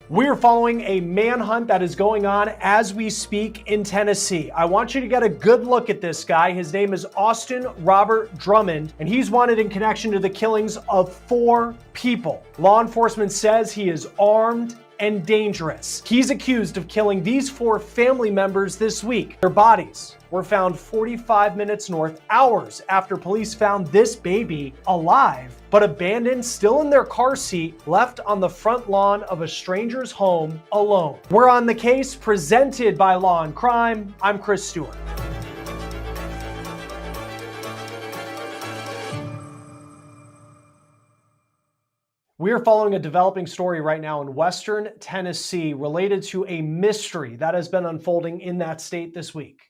We're following a manhunt that is going on as we speak in Tennessee. I want you to get a good look at this guy. His name is Austin Robert Drummond, and he's wanted in connection to the killings of 4 people. Law enforcement says he is armed and dangerous. He's accused of killing these 4 family members this week. Their bodies were found 45 minutes north, hours after police found this baby alive, but abandoned, still in their car seat, left on the front lawn of a stranger's home alone. We're on the case, presented by Law&Crime. I'm Chris Stewart. We are following a developing story right now in Western Tennessee related to a mystery that has been unfolding in that state this week.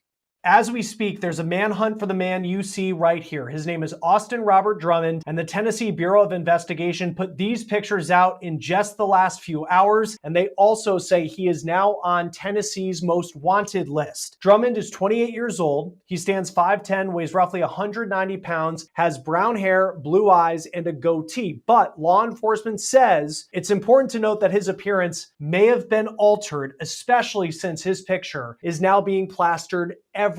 As we speak, there's a manhunt for the man you see right here. His name is Austin Robert Drummond, and the Tennessee Bureau of Investigation put these pictures out in just the last few hours, and they also say he is now on Tennessee's most wanted list. Drummond is 28 years old. He stands 5'10", weighs roughly 190 pounds, has brown hair, blue eyes, and a goatee. But law enforcement says it's important to note that his appearance may have been altered, especially since his picture is now being plastered everywhere.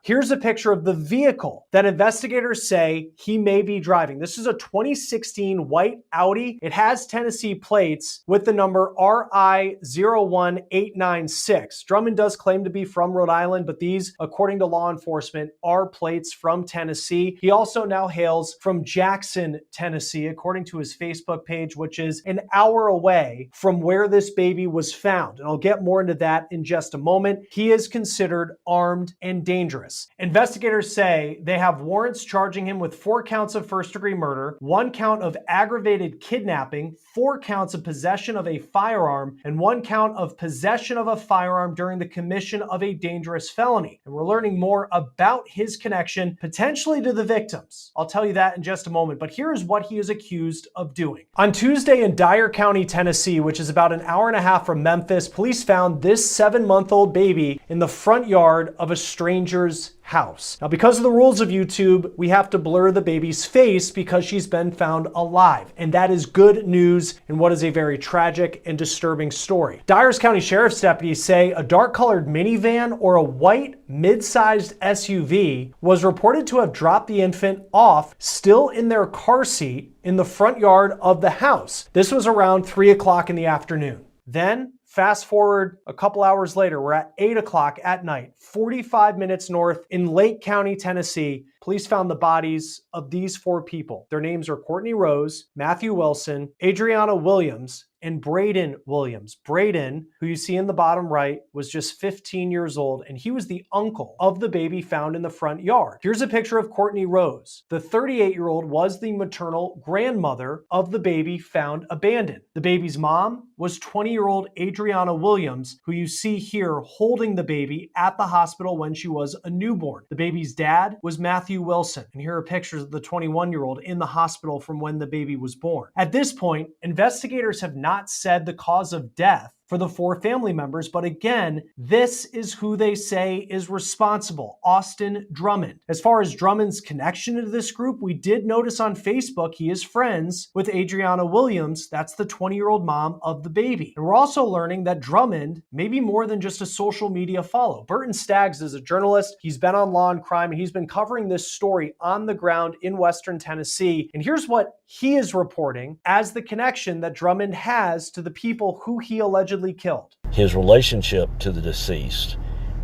Here's a picture of the vehicle that investigators say he may be driving. This is a 2016 white Audi. It has Tennessee plates with the number RI01896. Drummond does claim to be from Rhode Island, but these, according to law enforcement, are plates from Tennessee. He also now hails from Jackson, Tennessee, according to his Facebook page, which is an hour away from where this baby was found. And I'll get more into that in just a moment. He is considered armed and dangerous. Investigators say they have warrants charging him with 4 counts of first-degree murder, 1 count of aggravated kidnapping, 4 counts of possession of a firearm, and 1 count of possession of a firearm during the commission of a dangerous felony. And we're learning more about his connection, potentially to the victims. I'll tell you that in just a moment, but here's what he is accused of doing. On Tuesday in Dyer County, Tennessee, which is about an hour and a half from Memphis, police found this 7-month-old baby in the front yard of a stranger's house. Now, because of the rules of YouTube, we have to blur the baby's face because she's been found alive. And that is good news in what is a very tragic and disturbing story. Dyers County Sheriff's deputies say a dark-colored minivan or a white mid-sized SUV was reported to have dropped the infant off still in their car seat in the front yard of the house. This was around 3 o'clock in the afternoon. Then, fast forward a couple hours later, we're at 8 o'clock at night, 45 minutes north in Lake County, Tennessee. Police found the bodies of these 4 people. Their names are Courtney Rose, Matthew Wilson, Adriana Williams, and Braden Williams. Braden, who you see in the bottom right, was just 15 years old, and he was the uncle of the baby found in the front yard. Here's a picture of Courtney Rose. The 38-year-old was the maternal grandmother of the baby found abandoned. The baby's mom was 20-year-old Adriana Williams, who you see here holding the baby at the hospital when she was a newborn. The baby's dad was Matthew Wilson, and here are pictures of the 21-year-old in the hospital from when the baby was born. At this point, investigators have not said the cause of death for the 4 family members, but again, this is who they say is responsible, Austin Drummond. As far as Drummond's connection to this group, we did notice on Facebook he is friends with Adriana Williams. That's the 20-year-old mom of the baby. And we're also learning that Drummond may be more than just a social media follow. Burton Staggs is a journalist. He's been on Law&Crime, and he's been covering this story on the ground in Western Tennessee. And here's what he is reporting as the connection that Drummond has to the people who he allegedly killed. His relationship to the deceased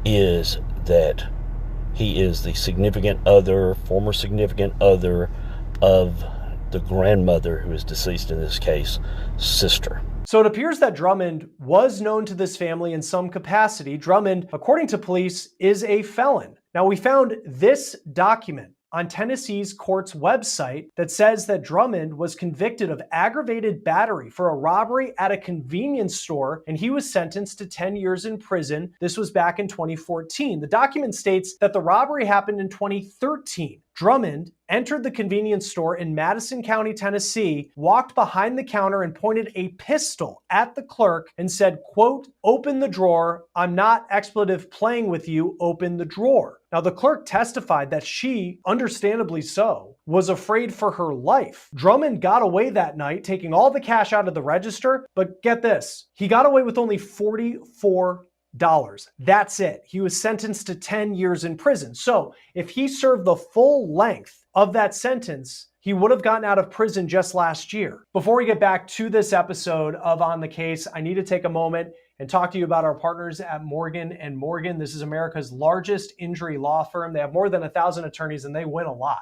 is that he is the significant other, former significant other of the grandmother who is deceased in this case, sister. So it appears that Drummond was known to this family in some capacity. Drummond, according to police, is a felon. Now, we found this document on Tennessee's court's website that says that Drummond was convicted of aggravated battery for a robbery at a convenience store, and he was sentenced to 10 years in prison. This was back in 2014. The document states that the robbery happened in 2013. Drummond entered the convenience store in Madison County, Tennessee, walked behind the counter and pointed a pistol at the clerk and said, quote, "Open the drawer. I'm not expletive playing with you. Open the drawer." Now, the clerk testified that she, understandably so, was afraid for her life. Drummond got away that night, taking all the cash out of the register, but get this, he got away with only $44. That's it. He was sentenced to 10 years in prison. So if he served the full length of that sentence, he would have gotten out of prison just last year. Before we get back to this episode of On the Case, I need to take a moment and talk to you about our partners at Morgan & Morgan. This is America's largest injury law firm. They have more than 1,000 attorneys and they win a lot.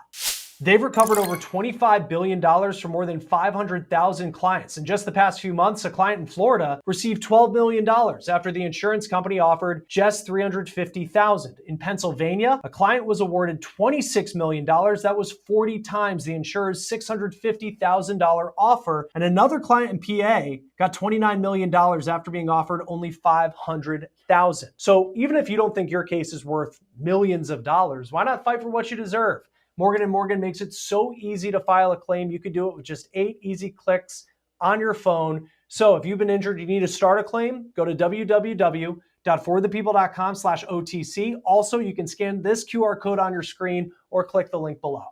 They've recovered over $25 billion from more than 500,000 clients. In just the past few months, a client in Florida received $12 million after the insurance company offered just $350,000. In Pennsylvania, a client was awarded $26 million. That was 40 times the insurer's $650,000 offer. And another client in PA got $29 million after being offered only $500,000. So even if you don't think your case is worth millions of dollars, why not fight for what you deserve? Morgan & Morgan makes it so easy to file a claim. You could do it with just 8 easy clicks on your phone. So if you've been injured, you need to start a claim, go to www.forthepeople.com/OTC. Also, you can scan this QR code on your screen or click the link below.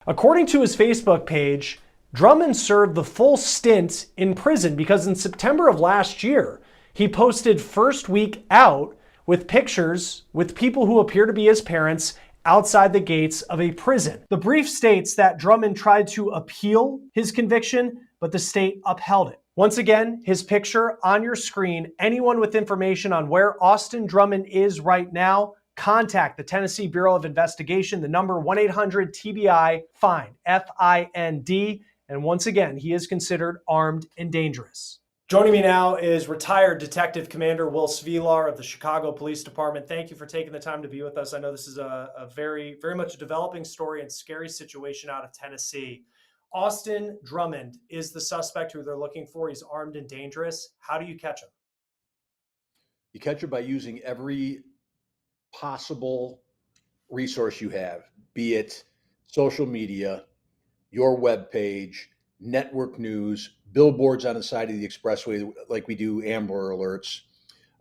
According to his Facebook page, Drummond served the full stint in prison because in September of last year, he posted first week out with pictures with people who appear to be his parents outside the gates of a prison. The brief states that Drummond tried to appeal his conviction, but the state upheld it. Once again, his picture on your screen. Anyone with information on where Austin Drummond is right now, contact the Tennessee Bureau of Investigation, the number 1-800-TBI-FIND, F-I-N-D. And once again, he is considered armed and dangerous. Joining me now is retired Detective Commander Will Svilar of the Chicago Police Department. Thank you for taking the time to be with us. I know this is a very, very much developing story and scary situation out of Tennessee. Austin Drummond is the suspect who they're looking for. He's armed and dangerous. How do you catch him? You catch him by using every possible resource you have, be it social media, your web page, network news, billboards on the side of the expressway, like we do Amber Alerts,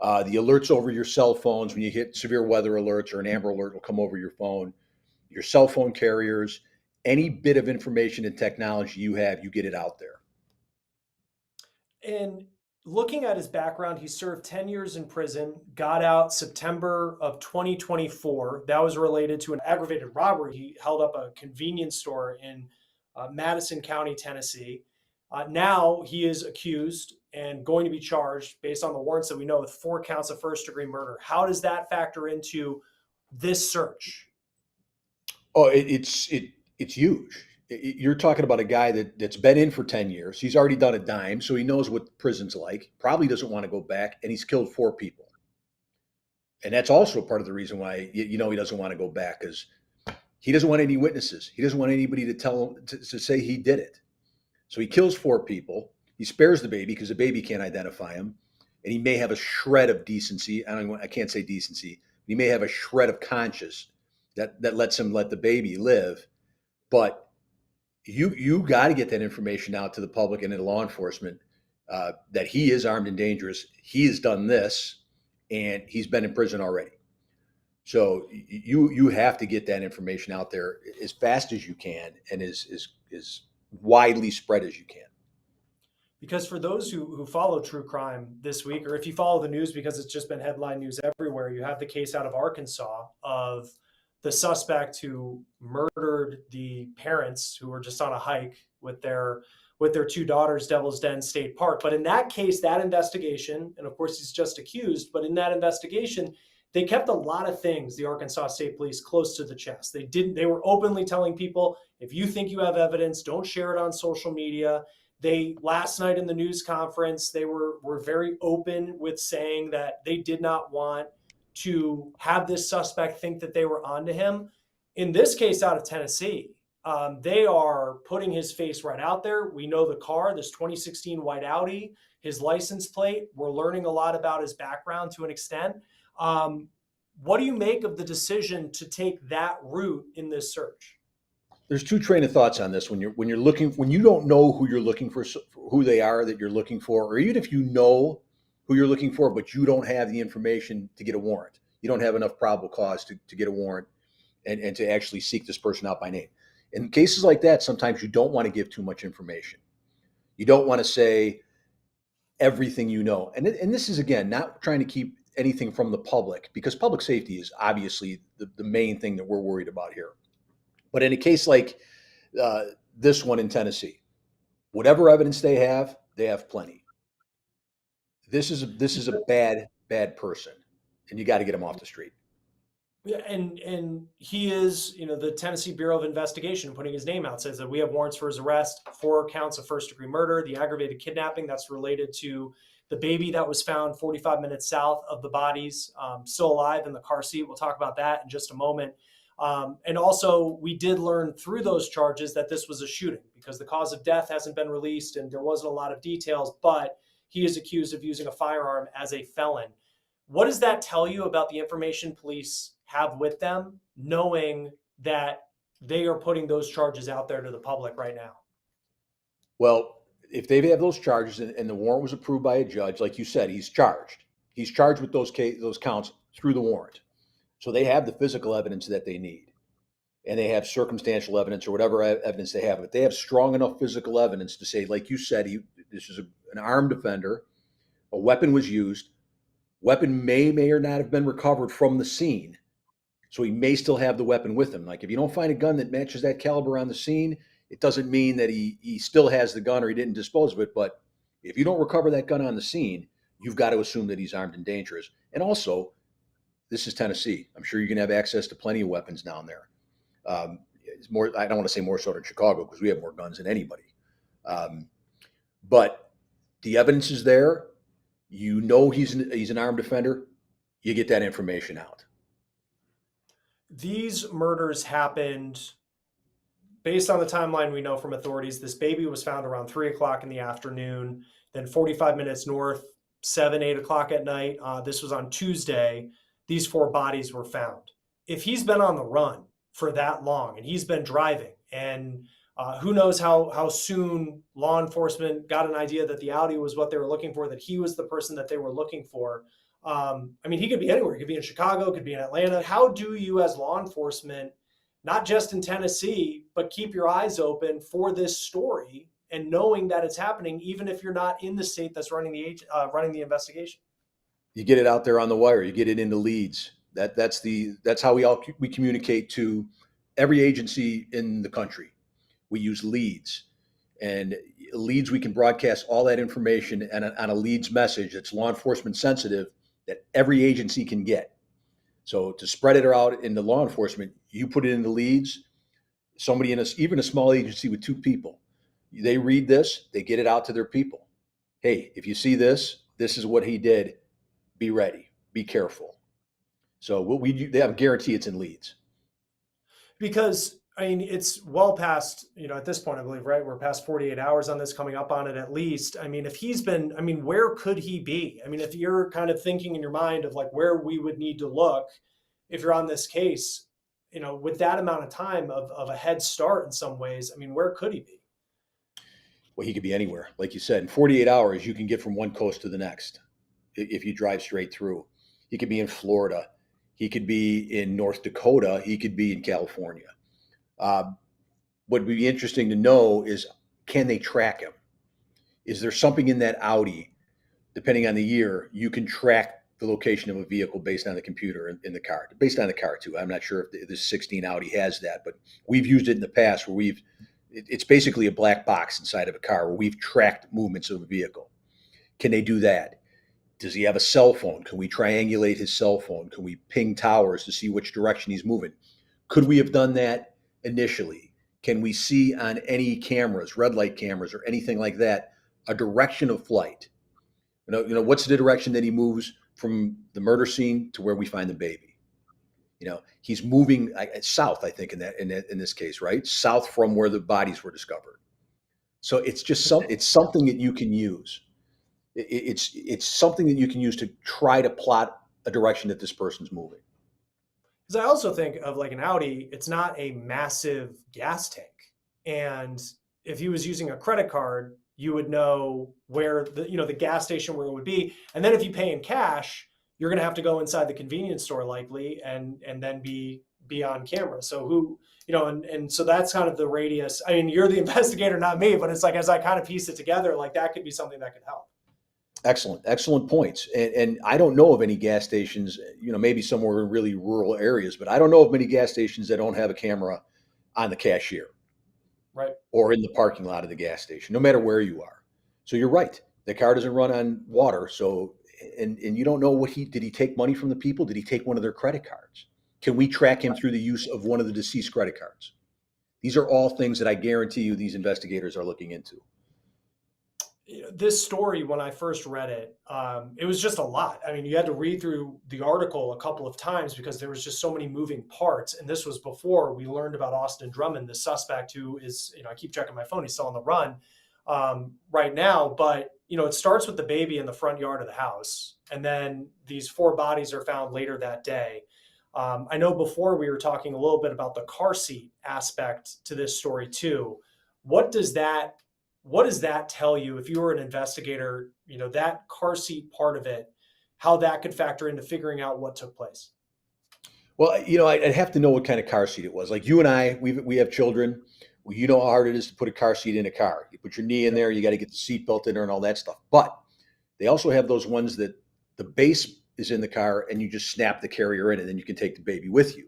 the alerts over your cell phones when you hit severe weather alerts or an Amber Alert will come over your phone, your cell phone carriers, any bit of information and technology you have, you get it out there. And looking at his background, he served 10 years in prison, got out September of 2024. That was related to an aggravated robbery. He held up a convenience store in Madison County, Tennessee. Now he is accused and going to be charged based on the warrants that we know with 4 counts of first-degree murder. How does that factor into this search? Oh, it's huge. You're talking about a guy that's been in for 10 years. He's already done a dime, so he knows what prison's like. Probably doesn't want to go back, and he's killed 4 people. And that's also part of the reason why he doesn't want to go back, because he doesn't want any witnesses. He doesn't want anybody to tell him to say he did it. So he kills 4 people. He spares the baby because the baby can't identify him, and he may have a shred of decency. I can't say decency. He may have a shred of conscience that lets him let the baby live. But you got to get that information out to the public and to law enforcement that he is armed and dangerous. He has done this, and he's been in prison already. So you have to get that information out there as fast as you can and as widely spread as you can. Because for those who follow true crime this week, or if you follow the news because it's just been headline news everywhere, you have the case out of Arkansas of the suspect who murdered the parents who were just on a hike with their 2 daughters, Devil's Den State Park. But in that case, that investigation, and of course he's just accused, but in that investigation, they kept a lot of things, the Arkansas State Police, close to the chest. They were openly telling people, if you think you have evidence, don't share it on social media. Last night in the news conference, they were very open with saying that they did not want to have this suspect think that they were onto him. In this case out of Tennessee, they are putting his face right out there. We know the car, this 2016 white Audi, his license plate. We're learning a lot about his background to an extent. What do you make of the decision to take that route in this search? There's two train of thoughts on this. When you don't know who you're looking for, who they are that you're looking for, or even if you know who you're looking for, but you don't have the information to get a warrant, you don't have enough probable cause to get a warrant and to actually seek this person out by name. In cases like that, sometimes you don't want to give too much information. You don't want to say everything you know. And this is, again, not trying to keep anything from the public, because public safety is obviously the main thing that we're worried about here. But in a case like this one in Tennessee, whatever evidence they have plenty. This is a bad person, and you got to get him off the street. Yeah, and he is, the Tennessee Bureau of Investigation putting his name out says that we have warrants for his arrest, 4 counts of first-degree murder, the aggravated kidnapping that's related to the baby that was found 45 minutes south of the bodies, still alive in the car seat. We'll talk about that in just a moment. And also, we did learn through those charges that this was a shooting, because the cause of death hasn't been released and there wasn't a lot of details, but he is accused of using a firearm as a felon. What does that tell you about the information police have with them, knowing that they are putting those charges out there to the public right now? Well, if they have those charges and the warrant was approved by a judge, like you said, he's charged. He's charged with those counts through the warrant. So they have the physical evidence that they need, and they have circumstantial evidence or whatever evidence they have. But they have strong enough physical evidence to say, like you said, this is an armed offender. A weapon was used. Weapon may or not have been recovered from the scene. So he may still have the weapon with him. Like, if you don't find a gun that matches that caliber on the scene, it doesn't mean that he still has the gun or he didn't dispose of it. But if you don't recover that gun on the scene, you've got to assume that he's armed and dangerous. And also, this is Tennessee. I'm sure you can have access to plenty of weapons down there. It's more, I don't want to say more so than Chicago, because we have more guns than anybody. But the evidence is there. You know he's an armed offender. You get that information out. These murders happened based on the timeline we know from authorities. This baby was found around 3 o'clock in the afternoon, then 45 minutes north, 8 o'clock at night. This was on Tuesday. These 4 bodies were found. If he's been on the run for that long and he's been driving, and who knows how soon law enforcement got an idea that the Audi was what they were looking for, that he was the person that they were looking for. He could be anywhere. He could be in Chicago, could be in Atlanta. How do you, as law enforcement, not just in Tennessee, but keep your eyes open for this story and knowing that it's happening, even if you're not in the state that's running the investigation? You get it out there on the wire. You get it into leads. That's how we communicate to every agency in the country. We use leads, and leads, we can broadcast all that information on a leads message that's law enforcement sensitive, that every agency can get. So to spread it out into law enforcement, you put it in the leads. Somebody even a small agency with 2 people, they read this, they get it out to their people. Hey, if you see this, this is what he did. Be ready. Be careful. So they have a guarantee it's in leads. Because it's well past, at this point, I believe, right? We're past 48 hours on this, coming up on it at least. If he's been, where could he be? If you're kind of thinking in your mind of like where we would need to look, if you're on this case, with that amount of time of a head start in some ways, where could he be? Well, he could be anywhere. Like you said, in 48 hours, you can get from one coast to the next if you drive straight through. He could be in Florida. He could be in North Dakota. He could be in California. What would be interesting to know is, can they track him? Is there something in that Audi, depending on the year, you can track the location of a vehicle based on the computer in the car, based on the car too. I'm not sure if this 16 Audi has that, but we've used it in the past where it's basically a black box inside of a car where we've tracked movements of a vehicle. Can they do that? Does he have a cell phone? Can we triangulate his cell phone? Can we ping towers to see which direction he's moving? Could we have done that initially? Can we see on any cameras, red light cameras or anything like that, a direction of flight? What's the direction that he moves from the murder scene to where we find the baby? He's moving south, I think, in this case, right? South from where the bodies were discovered. So it's just it's something that you can use. It's something that you can use to try to plot a direction that this person's moving. Because I also think of like an Audi, it's not a massive gas tank. And if he was using a credit card, you would know where the gas station where it would be. And then if you pay in cash, you're going to have to go inside the convenience store likely and then be on camera. So and so that's kind of the radius. I mean, you're the investigator, not me, but it's like as I kind of piece it together, like that could be something that could help. Excellent points. And I don't know of any gas stations, maybe somewhere in really rural areas, but I don't know of many gas stations that don't have a camera on the cashier. Right. Or in the parking lot of the gas station, no matter where you are. So you're right. The car doesn't run on water. So, and you don't know did he take money from the people? Did he take one of their credit cards? Can we track him through the use of one of the deceased credit cards? These are all things that I guarantee you these investigators are looking into. This story, when I first read it, it was just a lot. I mean, you had to read through the article a couple of times because there was just so many moving parts. And this was before we learned about Austin Drummond, the suspect who is, I keep checking my phone. He's still on the run right now. But, it starts with the baby in the front yard of the house. And then these 4 bodies are found later that day. I know before we were talking a little bit about the car seat aspect to this story too. What does that tell you if you were an investigator, that car seat part of it, how that could factor into figuring out what took place? Well, I'd have to know what kind of car seat it was. Like you and I, we have children. Well, you know how hard it is to put a car seat in a car. You put your knee in there, you got to get the seat belt in there and all that stuff. But they also have those ones that the base is in the car and you just snap the carrier in and then you can take the baby with you.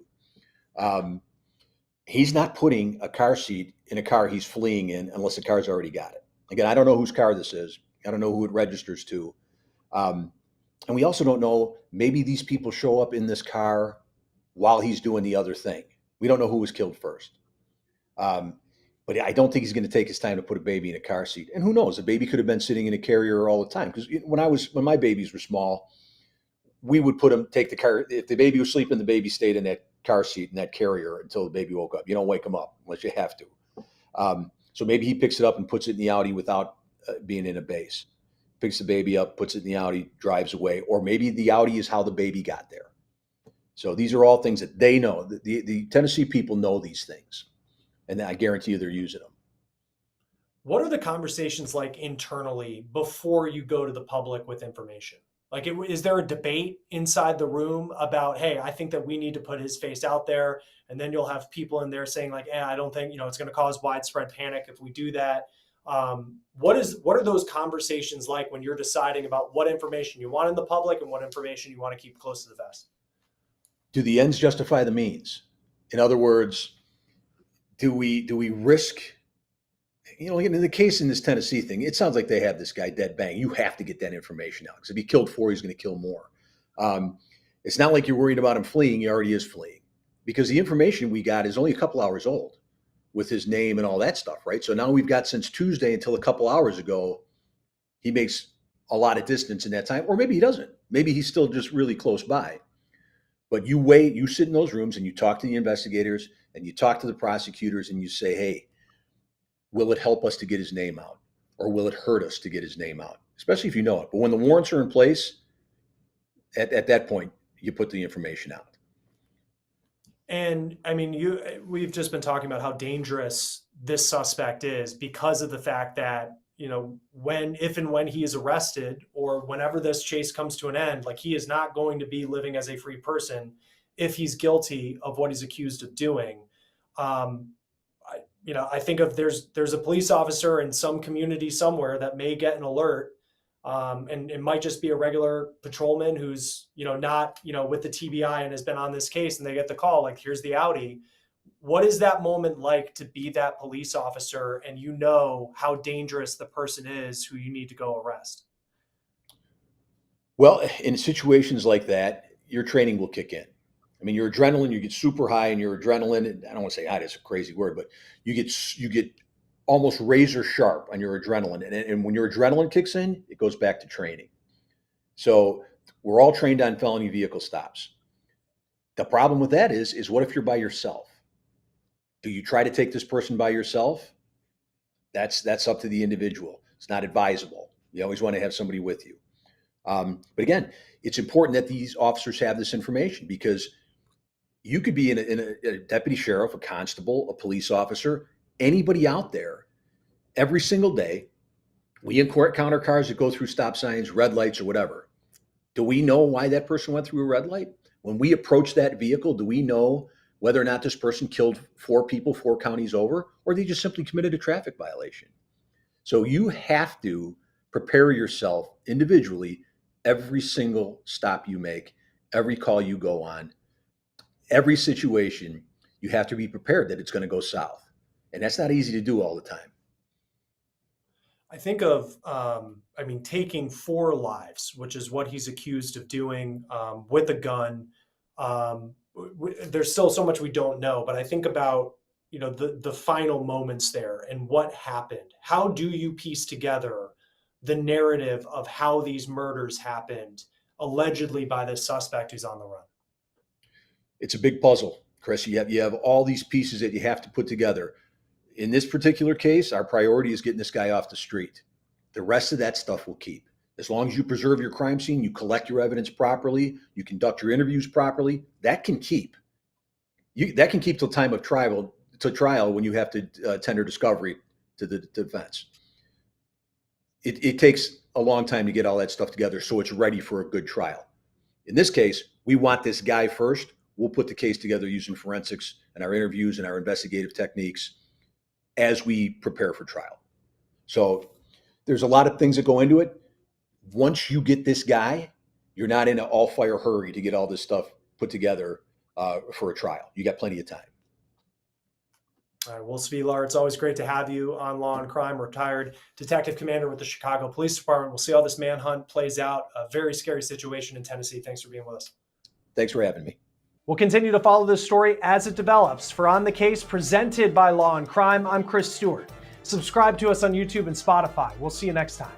He's not putting a car seat in a car he's fleeing in unless the car's already got it. Again, I don't know whose car this is. I don't know who it registers to. And we also don't know, maybe these people show up in this car while he's doing the other thing. We don't know who was killed first. But I don't think he's going to take his time to put a baby in a car seat. And who knows? The baby could have been sitting in a carrier all the time. Because when my babies were small, we would take the car. If the baby was sleeping, the baby stayed in that car seat in that carrier until the baby woke up. You don't wake them up unless you have to. So maybe he picks it up and puts it in the Audi without being in a base. Picks the baby up, puts it in the Audi, drives away. Or maybe the Audi is how the baby got there. So these are all things that they know. The Tennessee people know these things. And I guarantee you they're using them. What are the conversations like internally before you go to the public with information? Like, is there a debate inside the room about, hey, I think that we need to put his face out there, and then you'll have people in there saying like, I don't think it's going to cause widespread panic if we do that. What are those conversations like when you're deciding about what information you want in the public and what information you want to keep close to the vest? Do the ends justify the means? In other words, do we risk? In the case in this Tennessee thing, it sounds like they have this guy dead bang. You have to get that information out because if he killed 4, he's going to kill more. It's not like you're worried about him fleeing. He already is fleeing because the information we got is only a couple hours old with his name and all that stuff, right? So now we've got since Tuesday until a couple hours ago, he makes a lot of distance in that time, or maybe he doesn't. Maybe he's still just really close by. But you wait, you sit in those rooms and you talk to the investigators and you talk to the prosecutors and you say, hey, will it help us to get his name out? Or will it hurt us to get his name out? Especially if you know it. But when the warrants are in place, at that point, you put the information out. And I mean, we've just been talking about how dangerous this suspect is because of the fact that, if and when he is arrested or whenever this chase comes to an end, like he is not going to be living as a free person if he's guilty of what he's accused of doing. I think there's a police officer in some community somewhere that may get an alert, and it might just be a regular patrolman who's, not, with the TBI and has been on this case, and they get the call, like, here's the Audi. What is that moment like to be that police officer and how dangerous the person is who you need to go arrest? Well, in situations like that, your training will kick in. I mean, your adrenaline, you get super high and your adrenaline, and I don't want to say high, that's a crazy word, but you get almost razor sharp on your adrenaline. And when your adrenaline kicks in, it goes back to training. So we're all trained on felony vehicle stops. The problem with that is what if you're by yourself? Do you try to take this person by yourself? That's up to the individual. It's not advisable. You always want to have somebody with you. But again, it's important that these officers have this information because You could be a deputy sheriff, a constable, a police officer, anybody out there every single day. We encounter cars that go through stop signs, red lights, or whatever. Do we know why that person went through a red light? When we approach that vehicle, do we know whether or not this person killed 4 people 4 counties over, or they just simply committed a traffic violation? So you have to prepare yourself individually every single stop you make, every call you go on, every situation. You have to be prepared that it's going to go south. And that's not easy to do all the time. I think of, taking 4 lives, which is what he's accused of doing with a gun. There's still so much we don't know, but I think about, the final moments there and what happened. How do you piece together the narrative of how these murders happened, allegedly by this suspect who's on the run? It's a big puzzle, Chris. You have all these pieces that you have to put together. In this particular case, our priority is getting this guy off the street. The rest of that stuff will keep. As long as you preserve your crime scene, you collect your evidence properly, you conduct your interviews properly, that can keep. That can keep till time of trial when you have to tender discovery to the defense. It takes a long time to get all that stuff together so it's ready for a good trial. In this case, we want this guy first. We'll put the case together using forensics and our interviews and our investigative techniques as we prepare for trial. So there's a lot of things that go into it. Once you get this guy, you're not in an all-fire hurry to get all this stuff put together for a trial. You got plenty of time. All right, Will Svilar, it's always great to have you on Law and Crime, retired detective commander with the Chicago Police Department. We'll see how this manhunt plays out. A very scary situation in Tennessee. Thanks for being with us. Thanks for having me. We'll continue to follow this story as it develops. For On the Case, presented by Law and Crime, I'm Chris Stewart. Subscribe to us on YouTube and Spotify. We'll see you next time.